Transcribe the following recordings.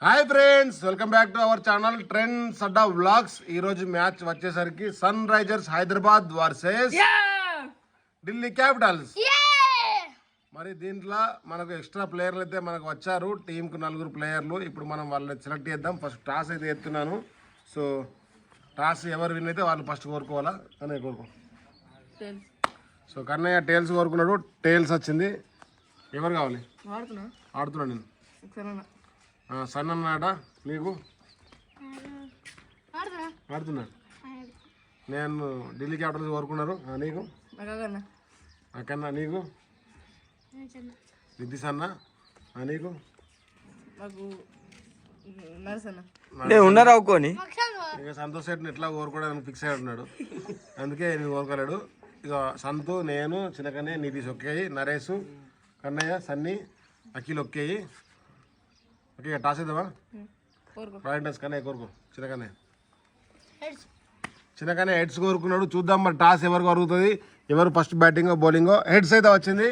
Hi friends, welcome back to our channel trend Sadda vlogs. ఈ రోజు match వచ్చేసరికి Sunrisers Hyderabad versus Delhi Capitals. మరి దీంట్లో మనకు ఎక్స్ట్రా ప్లేయర్లు అయితే మనకు వచ్చారు. టీంకు 4 ప్లేయర్లు. ఇప్పుడు మనం వాళ్ళని సెలెక్ట్ చేద్దాం. ఫస్ట్ టాస్ అయితే ఎత్తున్నాను. సో టాస్ ఎవరు విన్ అయితే వాళ్ళు ఫస్ట్ కోరుకోవాలా? కన్నయ్య కోరుకో. సో కన్నయ్య టేల్స్ కోరుకున్నాడు. టేల్స్ వచ్చింది. ఎవరు కావాలి? ఆడుతున్నాను నేను. సన్ అన్నాడ నీకు? ఆడుతున్నా నేను. ఢిల్లీ క్యాపిటల్స్ కోరుకున్నారు. నీకు? అక్కన్నా నీకు? నితీష్ అన్న నీకు? ఇక సంతోష్ శెట్టిని ఎట్లా కోరుకోవడానికి ఫిక్స్ అయి ఉన్నాడు. అందుకే నేను కోరుకోలేడు. ఇక సంతు, నేను, చిన్నకన్నయ్య, నితీష్ ఒక్కాయి, నరేష్, కన్నయ్య, సన్నీ, అఖిల్ ఒక్కాయి. ఓకే, టాస్ వేద్దామా? Royal toss. కన్నయ్య కోరుకో. చిన్నకన్నయ్య హెడ్స్ కోరుకున్నాడు. చూద్దాం మరి టాస్ ఎవరు కోరుకుతుంది, ఎవరు ఫస్ట్ బ్యాటింగో బౌలింగో. హెడ్స్ అయితే వచ్చింది.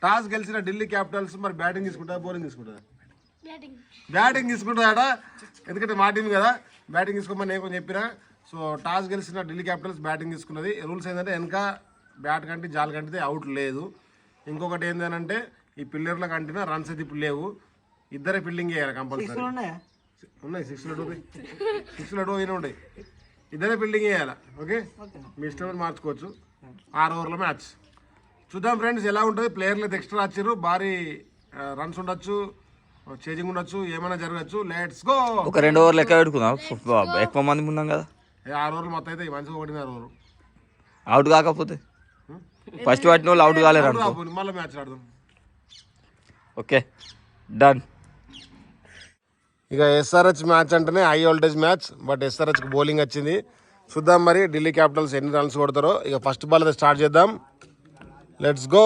టాస్ గెలిచిన ఢిల్లీ క్యాపిటల్స్ మరి బ్యాటింగ్ తీసుకుంటుందా బౌలింగ్ తీసుకుంటుందా? బ్యాటింగ్ తీసుకుంటుందాట. ఎందుకంటే మా టీం కదా, బ్యాటింగ్ తీసుకోమని నేను కొంచెం చెప్పినా. సో టాస్ గెలిచిన ఢిల్లీ క్యాపిటల్స్ బ్యాటింగ్ తీసుకున్నది. రూల్స్ ఏంటంటే వెనక బ్యాట్ కంటే జాల్ కంటితే అవుట్ లేదు. ఇంకొకటి ఏంటంటే ఈ పిల్లర్ల కంటినా రన్స్ అయితే ఇప్పుడు లేవు. ఇద్దరే ఫీల్డింగ్ చేయాలి కంపల్సరీ. ఉన్నాయి 6లో 2 అయినా ఉంటాయి. ఇద్దరే ఫీల్డింగ్ చేయాలి. ఓకే, మీ ఇష్టం మార్చుకోవచ్చు. 6 ఓవర్ల మ్యాచ్ చూద్దాం ఫ్రెండ్స్ ఎలా ఉంటుంది. ప్లేయర్లు అయితే ఎక్స్ట్రా వచ్చారు. భారీ రన్స్ ఉండొచ్చు, చేంజింగ్ ఉండొచ్చు, ఏమైనా జరగచ్చు. Let's go. ఒక 2 ఓవర్లు లెక్క పెట్టుకుందాం. ఎక్కువ మంది ఉన్నాం కదా. 6 ఓవర్లు మొత్తం అయితే మంచిగా ఒకటి 6 ఓవర్ అవుట్ కాకపోతే ఫస్ట్ వాటిని వాళ్ళు అవుట్ కాలేరు. మళ్ళీ మ్యాచ్ ఆడదాం. Okay, done. ఇక ఎస్ఆర్హెచ్ మ్యాచ్ అంటేనే హై వోల్టేజ్ మ్యాచ్. బట్ ఎస్ఆర్హెచ్కి బౌలింగ్ వచ్చింది. చూద్దాం మరి ఢిల్లీ క్యాపిటల్స్ ఎన్ని రన్స్ కొడతారో. ఇక ఫస్ట్ బాల్ అయితే స్టార్ట్ చేద్దాం. Let's go.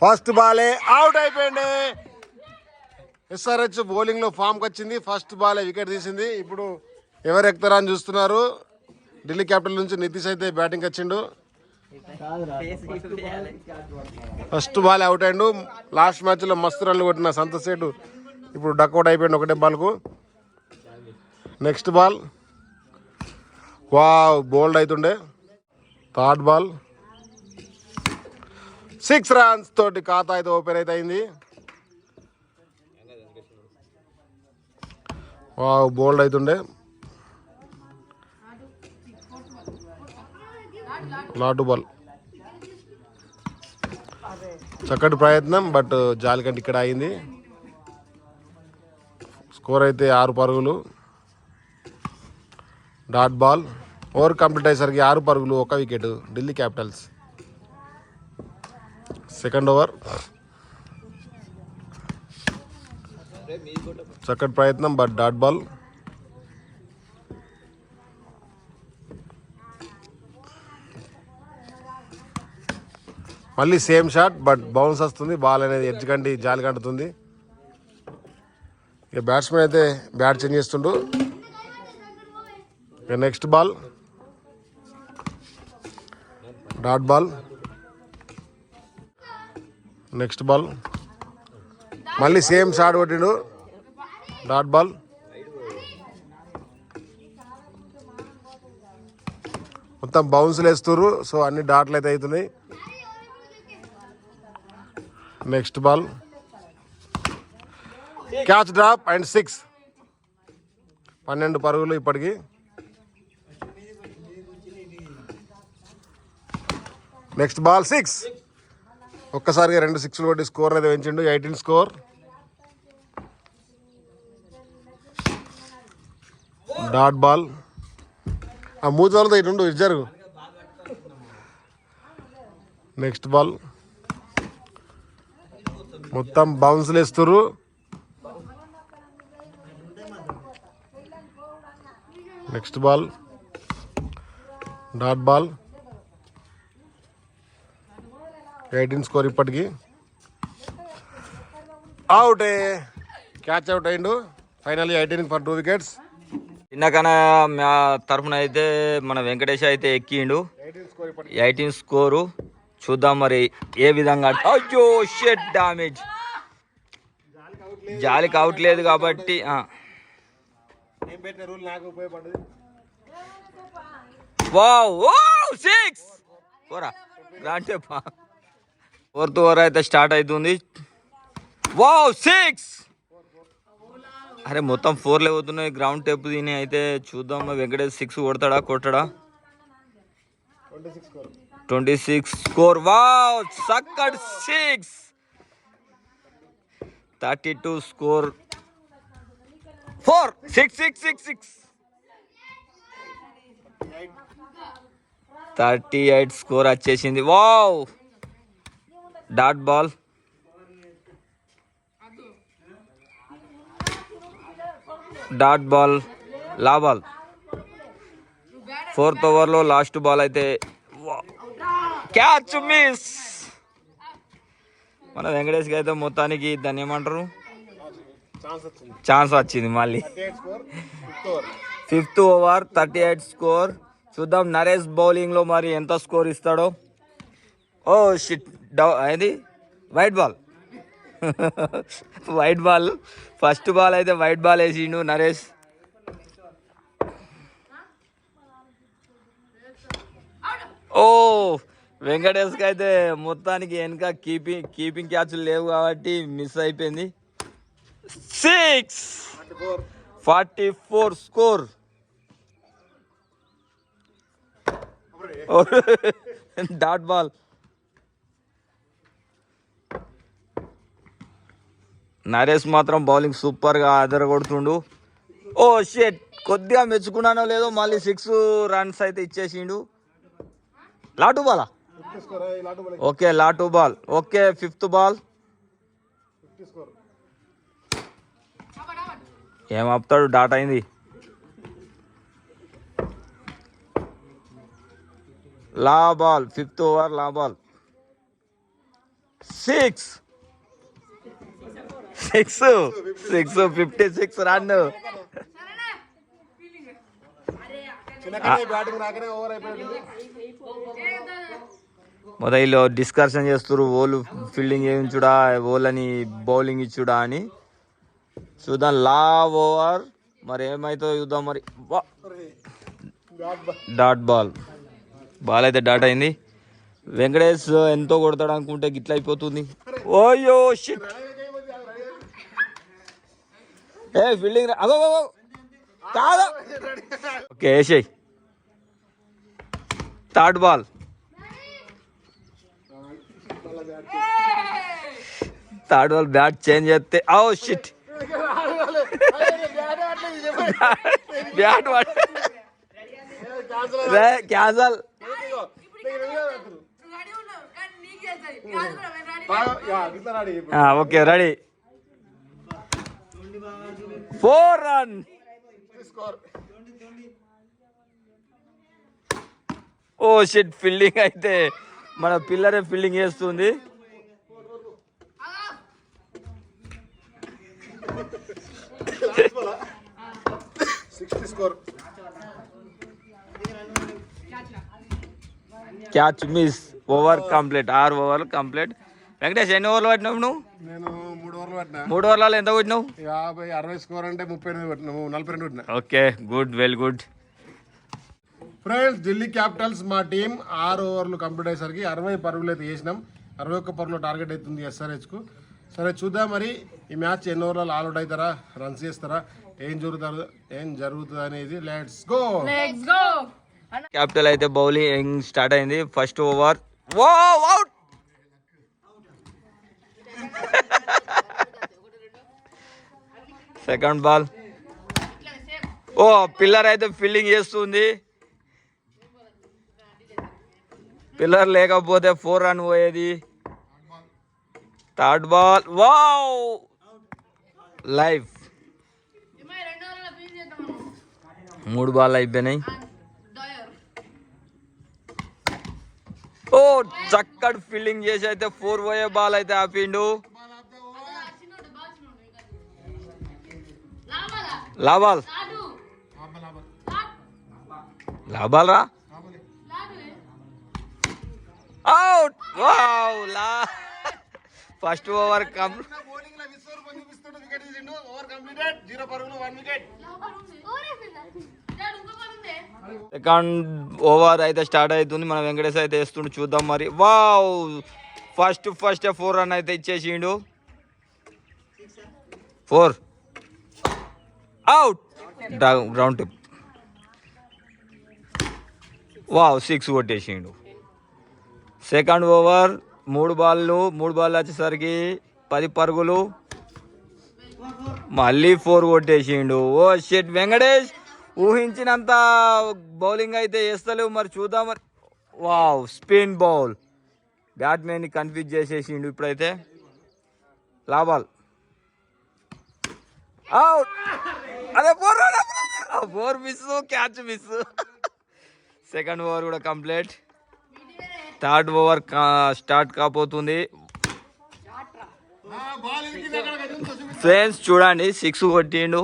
ఫస్ట్ బాలే అవుట్ అయిపోయింది. ఎస్ఆర్హెచ్ బౌలింగ్లో ఫామ్కి వచ్చింది. ఫస్ట్ బాలే వికెట్ తీసింది. ఇప్పుడు ఎవరు ఎక్కుతారా అని చూస్తున్నారు. ఢిల్లీ క్యాపిటల్ నుంచి నితీష్ అయితే బ్యాటింగ్ వచ్చిండు. ఫస్ట్ బాల్ అవుట్ అయిండు. లాస్ట్ మ్యాచ్లో మస్తు రన్లు కొట్టిన సంతోష్ శెట్టి ఇప్పుడు డక్అవుట్ అయిపోయింది ఒకటే బాల్కు. నెక్స్ట్ బాల్ వావ్ బోల్డ్ అవుతుండే. థర్డ్ బాల్ 6 runs తోటి ఖాతా అయితే ఓపెన్ అయితే అయింది. వావ్ బోల్డ్ అవుతుండే. నాటు బాల్ చక్కటి ప్రయత్నం. బట్ జాలి కంటే ఇక్కడ అయింది. స్కోర్ అయితే 6 పరుగులు. Dot ball. ఓవర్ కంప్లీట్ అయ్యేసరికి 6 పరుగులు, 1 wicket Delhi Capitals. Second over చక్కటి ప్రయత్నం. But dot ball. మళ్ళీ సేమ్ షాట్ బట్ బౌన్స్ వస్తుంది. బాల్ అనేది ఎడ్జ్ కంటి జాలి కంటుతుంది. ఇక బ్యాట్స్మెన్ అయితే బ్యాట్ చేంజ్ చేస్తుండు. ఇక next ball dot ball. Next ball మళ్ళీ సేమ్ షాట్ కొట్టిండు. Dot ball. మొత్తం బౌన్స్లు వేస్తుర్రు. సో అన్ని డాట్లు అయితే అవుతున్నాయి. Next ball catch drop and 6. 12 పరుగులు ఇప్పటికి. Next ball 6. ఒక్కసారిగా 2 6లు కొట్టి స్కోర్ అయితే పెంచిండు. 18 స్కోర్. Dot ball. ఆ 3 వాళ్ళతో ఇటు జరుగు. నెక్స్ట్ బాల్ మొత్తం బౌన్స్లు వేస్తుర్రు. Next ball dot ball. 18 score ఇప్పటికి. అవుట్. క్యాచ్ అవుట్ అయిండు. Finally 18 for 2 wickets. చిన్నకన్నా మా తరఫున అయితే మన వెంకటేష్ అయితే ఎక్కిండు. 18 స్కోరు. చూద్దాం మరి ఏ విధంగా. అయ్యో షెట్ డామేజ్. జాలికి అవుట్ లేదు కాబట్టి నేను పెట్టిన రూల్ నాకు ఉపయోగపడదు. వావ్ వావ్ 6 పోరా గ్రాంటే పా. 4th ఓవర్ అయితే స్టార్ట్ అవుతుంది. వావ్ 6. అరే మొత్తం 4 అవుతున్నాయి. గ్రౌండ్ టేప్ దీని అయితే చూద్దాం. వెంకటేష్ 6 కొడతాడా కొట్టడా? 26 స్కోర్. వావ్ సక్కడ్ 6. 32 స్కోర్. 4 6 6 6 6. 38 స్కోర్ వచ్చేసింది. Wow dot ball. Dot ball లా బాల్. 4th ఓవర్లో లాస్ట్ బాల్ అయితే క్యాచ్ మిస్. మన వెంకటేష్కి అయితే మొత్తానికి దాన్ని ఏమంటారు ఛాన్స్ వచ్చింది మళ్ళీ. 5th over 38 score. చూద్దాం నరేష్ బౌలింగ్లో మరి ఎంత స్కోర్ ఇస్తాడో. ఓ షిట్ అది white ball. White ball. First ball అయితే వైట్ బాల్ వేసిండు నరేష్. ఓ వెంకటేష్కి అయితే మొత్తానికి వెనక కీపింగ్ క్యాచ్లు లేవు కాబట్టి మిస్ అయిపోయింది. 6 44 స్కోర్. Dot ball. నరేష్ మాత్రం బౌలింగ్ సూపర్గా అదరగొడుతుండు. ఓ షెట్ కొద్దిగా మెచ్చుకున్నానో లేదో మళ్ళీ 6 రన్స్ అయితే ఇచ్చేసిండు. లాటు బాలా? ఓకే లాటు బాల్. Okay 5th ball. ఏం ఆపుతాడు? డాట్ అయింది. లా బాల్. 5th ఓవర్ లా బాల్. 6 56 రన్. మొదలు డిస్కషన్ చేస్తారు ఓళ్ళు ఫీల్డింగ్ చేయించుడా ఓళ్ళని బౌలింగ్ ఇచ్చుడా అని. చూద్దాం లా ఓవర్ మరి ఏమైతుందో చూద్దాం. మరి డాట్ బాల్. బాల్ అయితే డాట్ అయింది. వెంకటేష్ ఎంతో కొడతాడు అనుకుంటే గిట్ల అయిపోతుంది. OYO shit. ఏ ఫీల్డింగ్ అగో కాదు. ఓకే వేసేయ్. 3rd ball. 3rd ball bat change చేస్తే oh shit bat cancel. Okay ready. 4 run. Oh shit fielding అయితే మన పిల్లరే ఫీల్డింగ్ చేస్తుంది. Catch miss. Over complete. 6 ఓవర్లు కంప్లీట్. వెంకటేష్ ఎన్ని ఓవర్లు పట్టినావు నువ్వు? నేను 3 ఓవర్లు పట్టినా. 3 ఓవర్లలో ఎంత కొట్టినావు? 50 60 స్కోర్ అంటే 38 పట్టినావు. 42 పట్టినా. Okay good well good. Friends Delhi Capitals మా టీం 6 ఓవర్లు కంప్లీట్ అయ్యేసరికి 60 పరుగులు అయితే చేసినాం. 61 పరుగుల టార్గెట్ అవుతుంది SRHకు. సరే చూద్దాం మరి ఈ మ్యాచ్ ఎన్ని ఓవర్లలో ఆల్అౌట్ అవుతారా, రన్స్ చేస్తారా, ఏం జరుగుతుంది అనేది. Let's go. క్యాపిటల్ అయితే బౌలింగ్ స్టార్ట్ అయింది. First over out. Second ball. ఓ పిల్లర్ అయితే ఫీల్డింగ్ చేస్తుంది. పిల్లర్ లేకపోతే 4 రన్ పోయేది. 3rd ball. Wow live. 3 ball అయిపోయినాయి. ఓ చక్కటి ఫీల్డింగ్ చేసి అయితే 4 పోయే బాల్ అయితే ఆపిండు. లాబాల్ లాబాల్ రా. అవుట్. వావ్ లా ఫస్ట్ ఓవర్ వికెట్ తీసిండు. Over completed. 0 పరుగులు 1 వికెట్. సెకండ్ ఓవర్ అయితే స్టార్ట్ అవుతుంది. మన వెంకటేష్ అయితే వేస్తుండు, చూద్దాం మరి. వావ్, ఫస్ట్ 4 రన్ అయితే ఇచ్చేసిండు. 4 అవుట్, గ్రౌండ్ టిప్. వావ్, 6 కొట్టేసిండు. సెకండ్ ఓవర్ 3 బాల్ వచ్చేసరికి 10 పరుగులు, మళ్ళీ 4 కొట్టేసిండు. ఓ షిట్, వెంకటేష్ ఊహించినంత బౌలింగ్ అయితే వేస్తలేవు, మరి చూద్దాం మరి. వావ్, స్పిన్ బౌల్, బ్యాట్మెన్ ని కన్ఫ్యూజ్ చేసేసిండు. ఇప్పుడైతే లాబాల్ అవుట్. అదే 4 miss, catch miss. Second over కూడా కంప్లీట్. థర్డ్ ఓవర్ స్టార్ట్ కాబోతుంది. ఫ్రెండ్స్ చూడండి, 6 కొట్టిండు.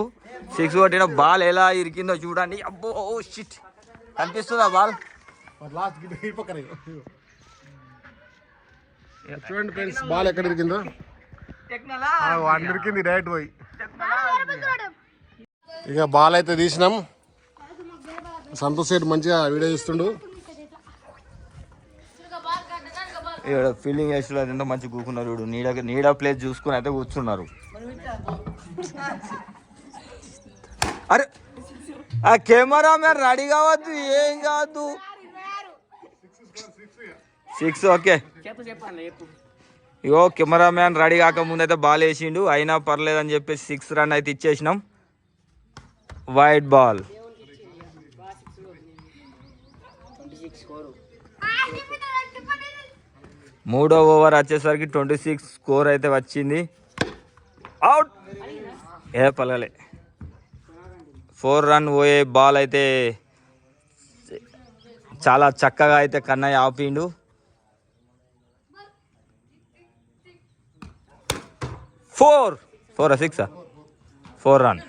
6 కొట్టిన బాల్ ఎలా ఇరికిందో చూడండి. అబ్బో షిట్, కనిపిస్తుందా బాల్? చూడండి ఫ్రెండ్స్, బాల్ ఎక్కడ ఇరికిందో. ఇరికింది డైరెక్ట్ పోయి. ఇక బాల్ అయితే తీసినాం. సంతోష్ సేట్ మంచిగా వీడియో ఇస్తుండు. ఇక్కడ ఫీల్డింగ్ వేసిన ఎంత మంచి కూకున్నారు చూడు. నీడ ప్లేస్ చూసుకుని అయితే కూర్చున్నారు. అరే ఆ కెమెరా మ్యాన్ రెడీ కావద్దు, ఏం కావద్దు. 6 ఓకే. ఇగో కెమెరా మ్యాన్ రెడీ కాకముందు అయితే బాల్ వేసిండు, అయినా పర్లేదని చెప్పేసి 6 రన్ అయితే ఇచ్చేసినాం. Wide ball. మూడో ఓవర్ వచ్చేసరికి 26 స్కోర్ అయితే వచ్చింది. అవుట్, ఏ పలగలే. 4 రన్ పోయే బాల్ అయితే చాలా చక్కగా అయితే కన్నయ్య ఆపిండు. 4 6 4 రన్.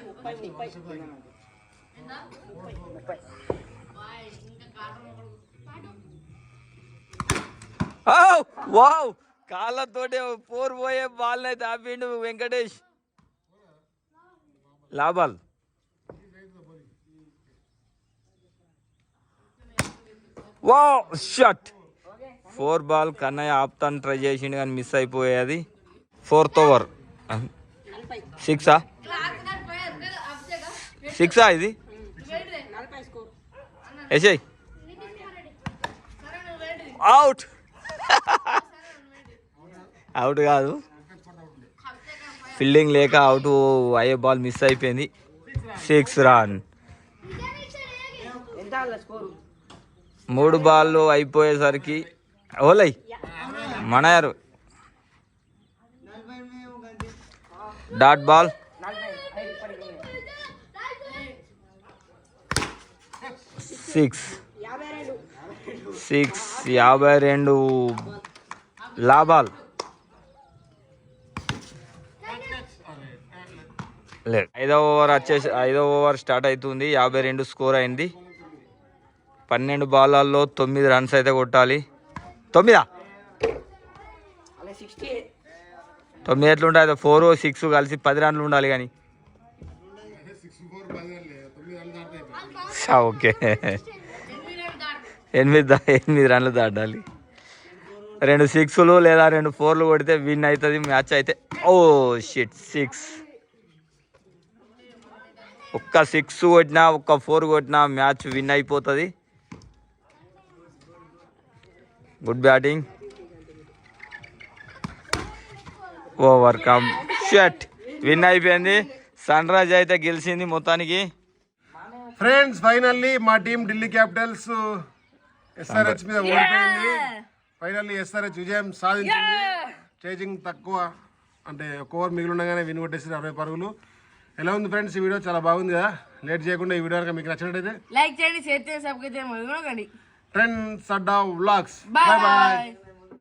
వావ్, కాళ్ళతోటి 4 పోయే బాల్ అయితే ఆపిండు వెంకటేష్. లాబాల్. Wow, shot. 4 బాల్ కన్నయ్య ఆపుతాను ట్రై చేసిండు కానీ మిస్ అయిపోయేది. 4th ఓవర్ 6 ఇది వేసేయ్. అవుట్. అవుట్ కాదు, ఫీల్డింగ్ లేక అవుట్ అయ్యే బాల్ మిస్ అయిపోయింది. 6 రన్. 3 బాల్ అయిపోయేసరికి ఓలై మనయారు. Dot ball. 6 52 లాబాల్. లేదు. 5వ ఓవర్ స్టార్ట్ అవుతుంది. 52 స్కోర్ అయింది. 12 బాళ్ళల్లో 9 రన్స్ అయితే కొట్టాలి. 9 ఎట్లుంటాయి? 4 6 కలిసి 10 రన్లు ఉండాలి కానీ. ఓకే, 8 రన్లు దాటాలి. 2 6లు లేదా 2 4లు కొడితే విన్ అవుతుంది మ్యాచ్ అయితే. Oh shit, 6. ఒక్క 6 కొట్టినా, ఒక్క 4 కొట్టినా మ్యాచ్ విన్ అయిపోతుంది. Good batting. ఓవర్ కమ్ షట్, విన్ అయిపోయింది. సన్ రైజ్ అయితే గెలిచింది మొత్తానికి. ఫ్రెండ్స్ ఫైనల్లీ మా టీం ఢిల్లీ క్యాపిటల్స్ SRH మీద ఓడిపోయింది. ఫైనల్లీ SRH విజయం సాధించింది. చేజింగ్ తక్కువ, అంటే 1 ఓవర్ మిగిలి ఉండగానే విన్ కొట్టేసి 60 పరుగులు. ఎలా ఉంది ఫ్రెండ్స్ ఈ వీడియో? చాలా బాగుంది కదా. లేట్ చేయకుండా ఈ వీడియో కనుక మీకు నచ్చినట్టయితే లైక్ చేయండి, షేర్ చేయండి, సబ్స్క్రైబ్ చేయండి. Trends Adda vlogs. Bye bye.